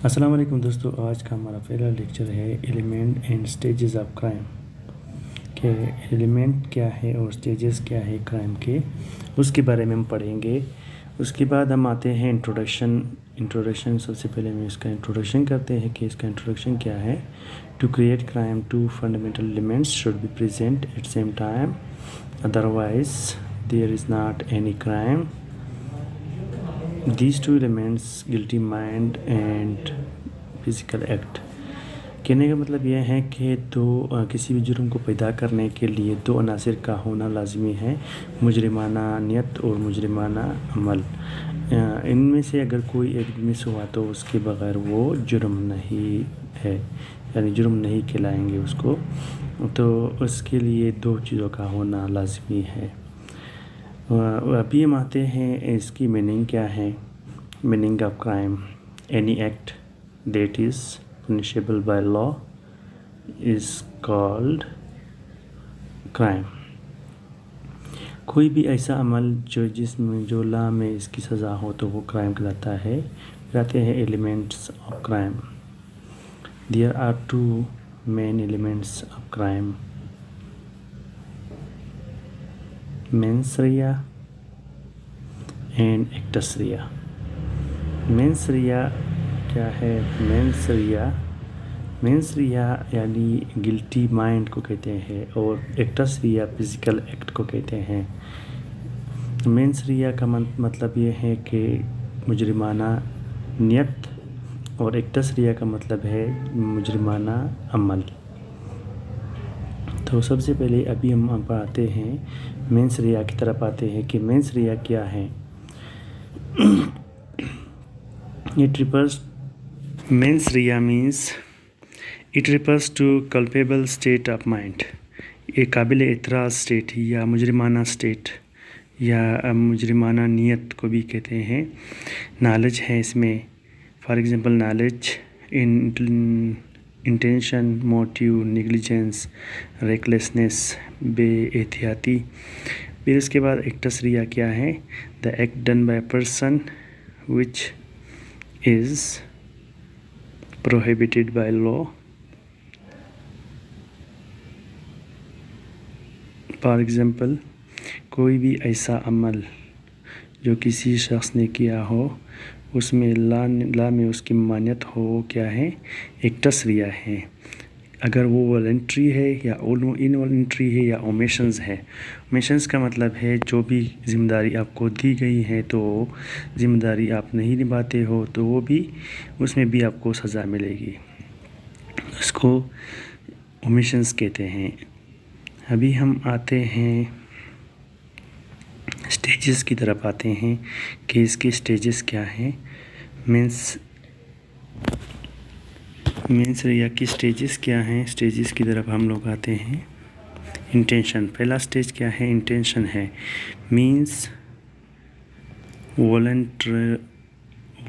अस्सलाम वालेकुम दोस्तों, आज का हमारा पहला लेक्चर है element and stages of crime के। एलिमेंट क्या है और स्टेजेस क्या है क्राइम के, उसके बारे में हम पढ़ेंगे। उसके बाद हम आते हैं इंट्रोडक्शन। सबसे पहले हम इसका इंट्रोडक्शन करते हैं कि इसका इंट्रोडक्शन क्या है। To create crime, two fundamental elements should be present at same time, otherwise there is not any crime. These two elements, guilty mind and physical act। कहने का मतलब यह है कि किसी भी जुर्म को पैदा करने के लिए दो अनासिर का होना लाजमी है, मुजरिमाना नियत और मुजरिमाना अमल। इनमें से अगर कोई एक मिस हुआ तो उसके बगैर वो जुर्म नहीं है, यानी जुर्म नहीं कहलाएंगे उसको। तो उसके लिए दो चीज़ों का होना लाजमी है। अभी हम आते हैं इसकी मीनिंग क्या है। Meaning of crime, any act that is punishable by law is called crime. कोई भी ऐसा अमल जो लॉ में इसकी सज़ा हो तो वो क्राइम कहलाता है। कहते हैं elements of crime. There are two main elements of crime, mens rea and actus reus. Mens rea क्या है? मेंस रिया यानी गिल्टी माइंड को कहते हैं, और एक्टस रिया फिज़िकल एक्ट को कहते हैं। मेंस रिया का मतलब ये है कि मुजरिमाना नियत, और एक्टस रिया का मतलब है मुजरिमाना अमल। तो सबसे पहले अभी हम आते हैं मेंस रिया की तरफ आते हैं कि मेंस रिया क्या है। Mens rea means it refers to culpable state of mind. ये काबिल एतराज़ स्टेट या मुजरिमाना स्टेट या मुजरिमाना नियत को भी कहते हैं। नॉलेज है इसमें, for example knowledge intention, motive, negligence, recklessness, बेएहतियाती। फिर उसके बाद एक्टस रिया क्या है? The act done by person which is prohibited by law. For example कोई भी ऐसा अमल जो किसी शख्स ने किया हो, उसमें ला में उसकी मान्यत हो, वो क्या है? एक्टस रिया है। अगर वो वॉलंटरी है या इनवॉलंटरी है या ओमिशंस है। ओमिशंस का मतलब है जो भी ज़िम्मेदारी आपको दी गई है तो ज़िम्मेदारी आप नहीं निभाते हो तो वो भी, उसमें भी आपको सज़ा मिलेगी। उसको ओमिशंस कहते हैं। अभी हम आते हैं स्टेजेस की तरफ आते हैं कि इसके स्टेजेस क्या हैं। मेंस रिया की स्टेजेस क्या हैं? स्टेजेस की तरफ हम लोग आते हैं। इंटेंशन, पहला स्टेज क्या है? इंटेंशन है। मीन्स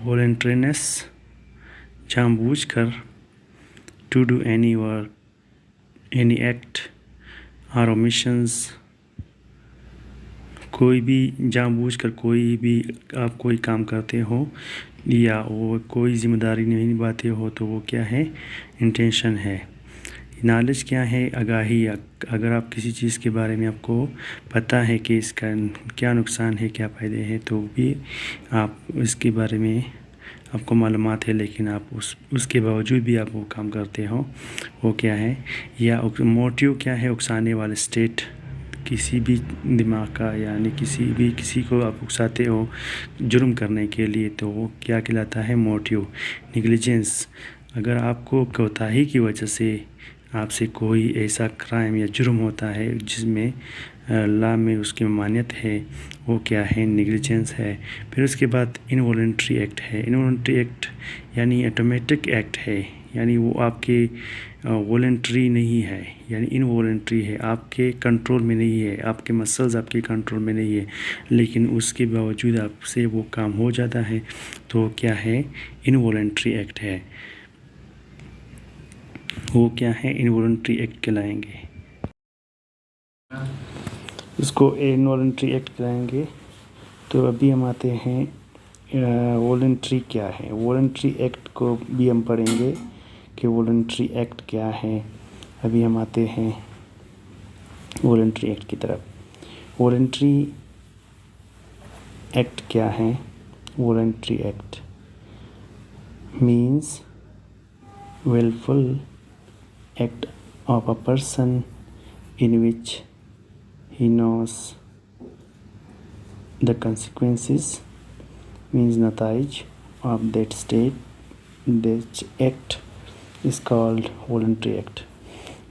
वॉलंटरीनेस, जानबूझकर, to do any work, any act और ओमिशंस। कोई भी जानबूझकर कोई भी आप कोई काम करते हो या वो कोई ज़िम्मेदारी नहीं निभाते हो तो वो क्या है? इंटेंशन है। नॉलेज क्या है? आगाही। अगर आप किसी चीज़ के बारे में आपको पता है कि इसका क्या नुकसान है, क्या फ़ायदे हैं, तो भी आप इसके बारे में आपको मालूमात है लेकिन आप उसके बावजूद भी आप वो काम करते हो, वो क्या है? या मोटिव क्या है? उकसाने वाले स्टेट किसी भी दिमाग का, यानी किसी को आप उकसाते हो जुर्म करने के लिए तो वो क्या कहलाता है? मोटिव। नेग्लिजेंस, अगर आपको कोताही की वजह से आपसे कोई ऐसा क्राइम या जुर्म होता है जिसमें लॉ में उसकी मान्यत है, वो क्या है? नेग्लिजेंस है। फिर उसके बाद इनवॉलंटरी एक्ट है। इनवॉलंटरी एक्ट यानी ऑटोमेटिक एक्ट है, यानी वो आपके वॉलंटरी नहीं है, यानी इनवॉलंटरी है, आपके कंट्रोल में नहीं है, आपके मसल्स आपके कंट्रोल में नहीं है, लेकिन उसके बावजूद आपसे वो काम हो जाता है, तो क्या है? इनवॉलंटरी एक्ट है। वो क्या है? इनवॉलंटरी एक्ट कहलाएंगे। उसको इनवॉलंटरी एक्ट कहलाएंगे। तो अभी हम आते हैं وولنٹری کیا ہے. وولنٹری ایکٹ کو بھی ہم پڑھیں گے کہ وولنٹری ایکٹ کیا ہے. ابھی ہم آتے ہیں وولنٹری ایکٹ کی طرف. وولنٹری ایکٹ کیا ہے؟ Voluntary act means willful act of a person in which he knows the consequences, means نتائج of that state. That act is called voluntary act.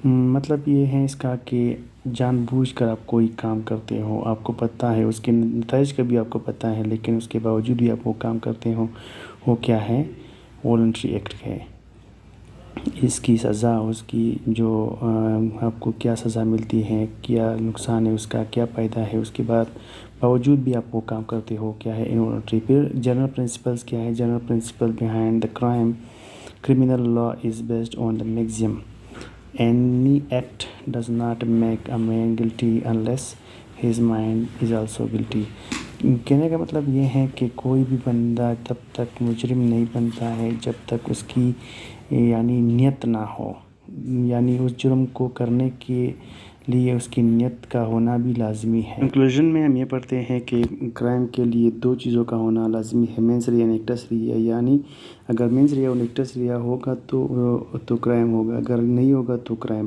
مطلب یہ ہے اس کا کہ جان بوجھ کر آپ کوئی کام کرتے ہو، آپ کو پتہ ہے اس کے نتائج کا بھی آپ کو پتہ ہے، لیکن اس کے باوجود بھی آپ وہ کام کرتے ہو، وہ کیا ہے؟ وولنٹری ایکٹ ہے. اس کی سزا، اس کی جو آپ کو کیا سزا ملتی ہے، کیا نقصان ہے اس کا، کیا فائدہ ہے، اس کے بعد باوجود بھی آپ وہ کام کرتے ہو، کیا ہے؟ انوالنٹری. پھر جنرل پرنسپلس کیا ہے؟ General principle behind the crime criminal law is based on the maxim any act does not make a man guilty unless his mind is also guilty. کہنے کا مطلب یہ ہے کہ کوئی بھی بندہ تب تک مجرم نہیں بنتا ہے جب تک اس کی یعنی نیت نہ ہو، یعنی اس جرم کو کرنے کے لیے اس کی نیت کا ہونا بھی لازمی ہے. کنکلوژن میں ہم یہ پڑھتے ہیں کہ کرائم کے لیے دو چیزوں کا ہونا لازمی ہے، مینس ریا اور ایکٹس ریا. یعنی اگر مینس ریا اور ایکٹس ریا ہوگا تو کرائم ہوگا، اگر نہیں ہوگا تو کرائم